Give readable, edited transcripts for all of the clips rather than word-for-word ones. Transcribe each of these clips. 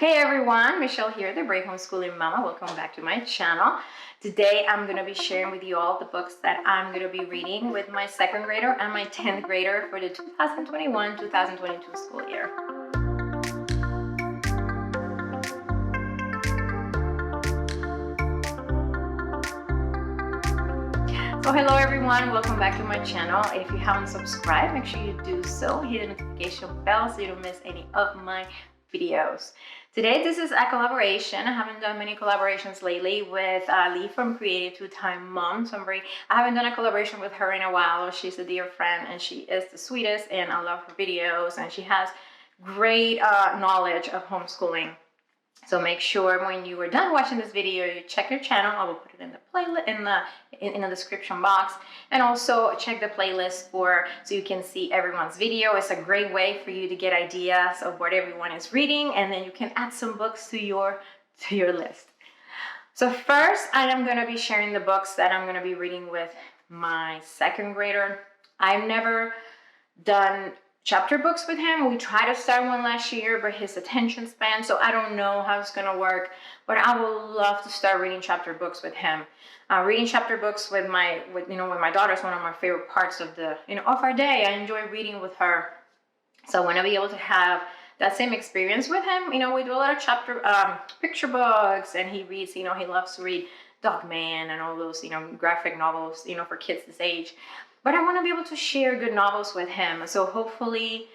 Hey everyone, Michelle here, the Brave Homeschooling Mama. Welcome back to my channel. Today I'm going to be sharing with you all the books that I'm going to be reading with my 2nd grader and my 10th grader for the 2021-2022 school year. So hello everyone, welcome back to my channel. If you haven't subscribed, make sure you do so. Hit the notification bell so you don't miss any of my videos. Today, this is a collaboration. I haven't done many collaborations lately with Lee from Creative Two-Time Mom. So I haven't done a collaboration with her in a while. She's a dear friend and she is the sweetest and I love her videos and she has great knowledge of homeschooling. So make sure when you are done watching this video, you check her channel. I will put it in the playlist in the description box, and also check the playlist so you can see everyone's video. It's a great way for you to get ideas of what everyone is reading, and then you can add some books to your list. So first, I am going to be sharing the books that I'm going to be reading with my 2nd grader. I've never done chapter books with him. We tried to start one last year, but his attention span, so I don't know how it's gonna work, but I would love to start reading chapter books with him. Reading chapter books with my daughter is one of my favorite parts of our day. I enjoy reading with her, so I want to be able to have that same experience with him. We do a lot of chapter picture books, and he reads. He loves to read Dogman and all those graphic novels for kids this age. But I want to be able to share good novels with him. So hopefully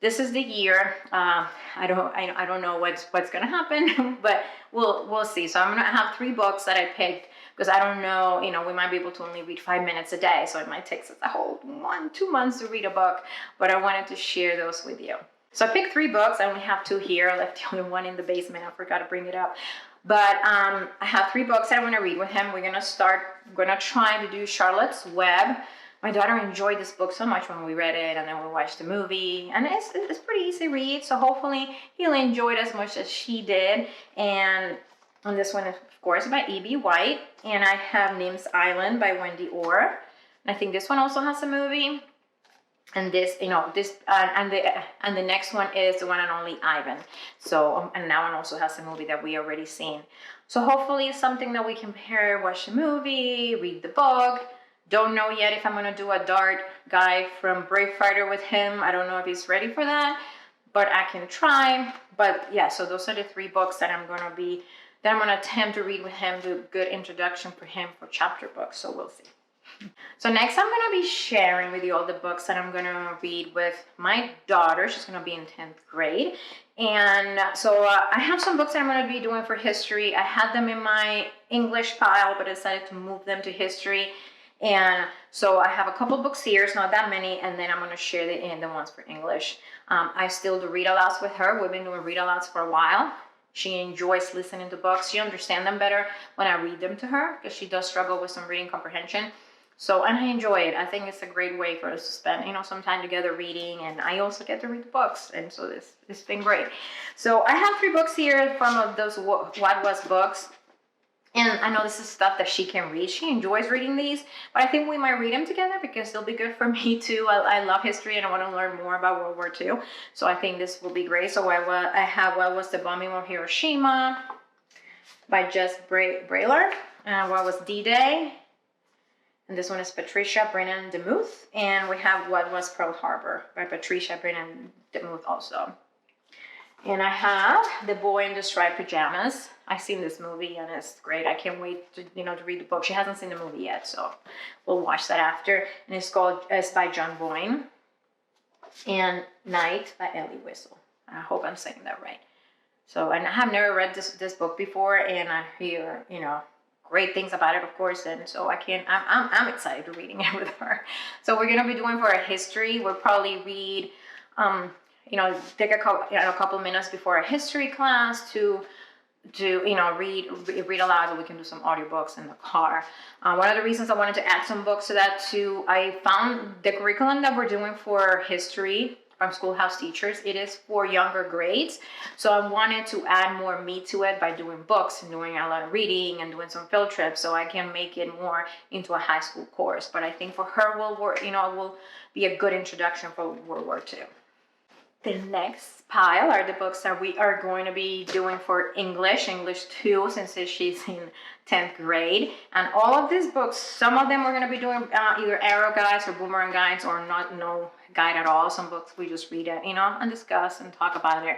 this is the year. I don't know what's going to happen, but we'll see. So I'm going to have 3 books that I picked because I don't know, we might be able to only read 5 minutes a day. So it might take us a whole 1-2 months to read a book, but I wanted to share those with you. So I picked 3 books. I only have 2 here. I left the other one in the basement. I forgot to bring it up. But I have 3 books that I want to read with him. We're going to try to do Charlotte's Web. My daughter enjoyed this book so much when we read it, and then we watched the movie, and it's pretty easy read, so hopefully he'll enjoy it as much as she did. And this one is, of course, by E.B. White, and I have Nim's Island by Wendy Orr, and I think this one also has a movie. And and the next one is The One and Only Ivan. So and that one also has a movie that we already seen. So hopefully it's something that we can pair, watch the movie, read the book. Don't know yet if I'm going to do a dart guy from Brave Fighter with him. I don't know if he's ready for that, but I can try. But yeah, so those are the 3 books that I'm going to attempt to read with him, do a good introduction for him for chapter books. So we'll see. So next I'm going to be sharing with you all the books that I'm going to read with my daughter. She's going to be in 10th grade. And so I have some books that I'm going to be doing for history. I had them in my English pile, but I decided to move them to history. And so I have a couple books here, it's not that many, and then I'm going to share the ones for English. I still do read alouds with her. We've been doing read alouds for a while. She enjoys listening to books. She understands them better when I read them to her because she does struggle with some reading comprehension. So, and I enjoy it. I think it's a great way for us to spend, some time together reading, and I also get to read the books, and so this has been great. So I have 3 books here from those What Was books. And I know this is stuff that she can read. She enjoys reading these, but I think we might read them together because they'll be good for me too. I love history and I want to learn more about World War II. So I think this will be great. So I have What Was the Bombing of Hiroshima by Jess Brailer. What Was D-Day? And this one is Patricia Brennan DeMuth. And we have What Was Pearl Harbor by Patricia Brennan DeMuth also. And I have The Boy in the Striped Pajamas. I've seen this movie and it's great. I can't wait to read the book. She hasn't seen the movie yet, so we'll watch that after. And it's by John Boyne. And Night by Ellie Whistle. I hope I'm saying that right. So, and I have never read this book before, and I hear great things about it, of course, and so I'm excited to reading it with her. So we're gonna be doing for a history. We'll probably read take a couple minutes before a history class to read aloud, so we can do some audiobooks in the car. One of the reasons I wanted to add some books to that too, I found the curriculum that we're doing for history from Schoolhouse Teachers, it is for younger grades. So I wanted to add more meat to it by doing books and doing a lot of reading and doing some field trips, so I can make it more into a high school course. But I think for her, it will be a good introduction for World War II. The next pile are the books that we are going to be doing for English 2, since she's in 10th grade. And all of these books, some of them we're going to be doing either arrow guides or boomerang guides, or no guide at all. Some books we just read it, and discuss and talk about it.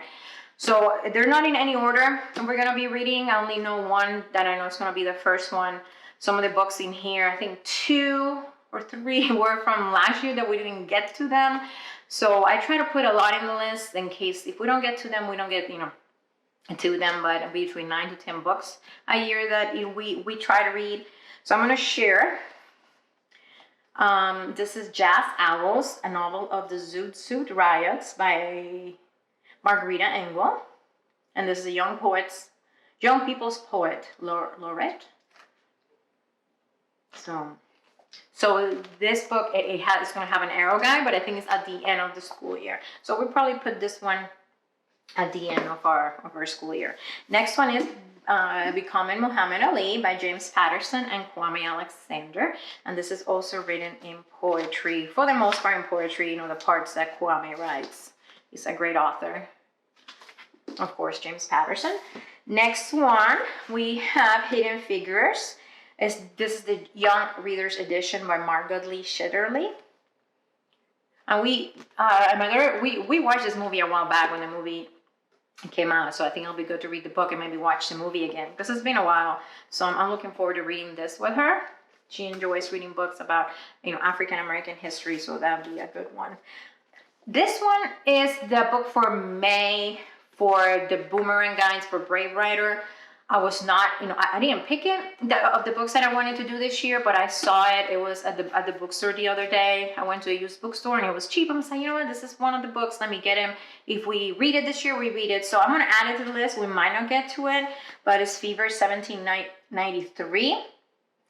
So they're not in any order. We're going to be reading. I only know one that I know is going to be the first one. Some of the books in here, I think 2 or 3 were from last year that we didn't get to them. So I try to put a lot in the list in case if we don't get to them, we don't get, to them, but between 9 to 10 books a year that we try to read. So I'm going to share. This is Read Alouds, a novel of the Zoot Riots by Margarita Engel. And this is a young people's poet laureate. So this book, it's going to have an arrow guide, but I think it's at the end of the school year. So we'll probably put this one at the end of our school year. Next one is Becoming Muhammad Ali by James Patterson and Kwame Alexander. And this is also written in poetry, for the most part in poetry, the parts that Kwame writes. He's a great author. Of course, James Patterson. Next one, we have Hidden Figures. This is the Young Readers Edition by Margarita Shitterly. And we watched this movie a while back when the movie came out, so I think it'll be good to read the book and maybe watch the movie again, because it's been a while. So I'm looking forward to reading this with her. She enjoys reading books about African American history, so that'll be a good one. This one is the book for May for the Boomerang Guides for Brave Writer. I was not, I didn't pick it of the books that I wanted to do this year, but I saw it. It was at the bookstore the other day. I went to a used bookstore and it was cheap. I'm saying, what, this is one of the books. Let me get him. If we read it this year, we read it. So I'm going to add it to the list. We might not get to it, but it's Fever 1793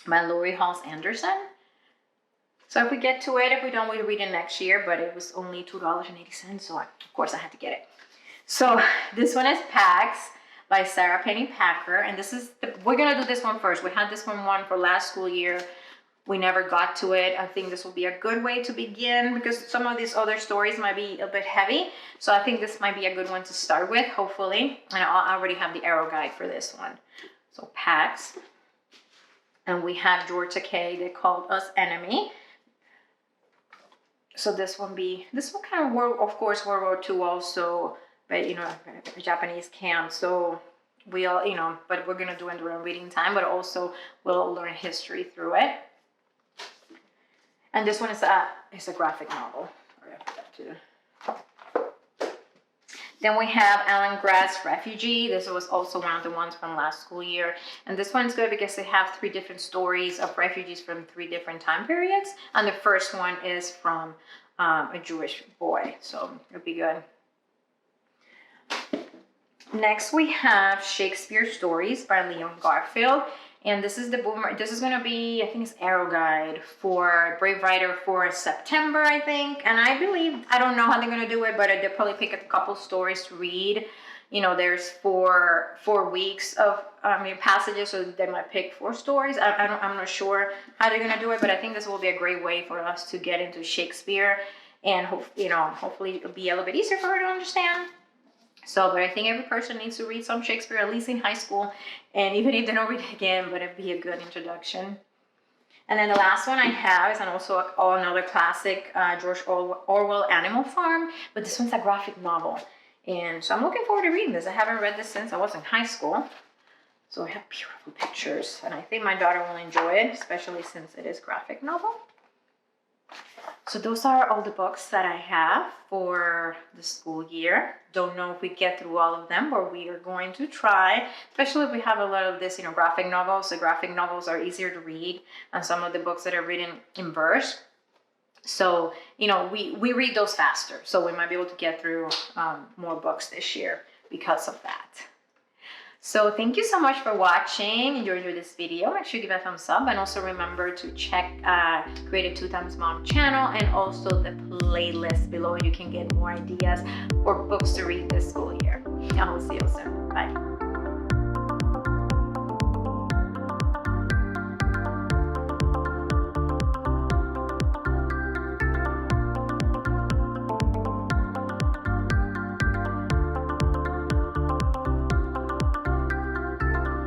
by Laurie Halse Anderson. So if we get to it, if we don't, we read it next year, but it was only $2.80. So of course I had to get it. So this one is Pax by Sarah Penny Packer, and we're gonna do this one first. We had this one for last school year. We never got to it. I think this will be a good way to begin, because some of these other stories might be a bit heavy. So I think this might be a good one to start with, hopefully. And I already have the arrow guide for this one. So Pax, and we have George Takei, They Called Us Enemy. So this one kind of World War II also. But a Japanese camp, so we all but we're gonna do it during reading time, but also we'll learn history through it. And this one is a graphic novel. Then we have Alan Grass's Refugee. This was also one of the ones from last school year, and this one's good because they have 3 different stories of refugees from 3 different time periods, and the first one is from a Jewish boy, so it'll be good. Next, we have Shakespeare Stories by Leon Garfield, and this is going to be, I think it's Arrow Guide for Brave Writer for September, I think. And I don't know how they're going to do it, but they'll probably pick a couple stories to read. There's 4 weeks of passages, so they might pick 4 stories. I'm not sure how they're going to do it, but I think this will be a great way for us to get into Shakespeare, and hopefully it'll be a little bit easier for her to understand. So, but I think every person needs to read some Shakespeare, at least in high school, and even if they don't read it again, but it'd be a good introduction. And then the last one I have is also another classic, George Orwell, Animal Farm, but this one's a graphic novel. And so I'm looking forward to reading this. I haven't read this since I was in high school. So I have beautiful pictures, and I think my daughter will enjoy it, especially since it is graphic novel. So those are all the books that I have for the school year. Don't know if we get through all of them, but we are going to try, especially if we have a lot of this, graphic novels. The graphic novels are easier to read than some of the books that are written in verse. So, we read those faster. So we might be able to get through more books this year because of that. So thank you so much for watching. If you enjoyed this video, make sure you give it a thumbs up, and also remember to check Creative 2 Times Mom channel, and also the playlist below. You can get more ideas for books to read this school year. I will see you soon. Bye.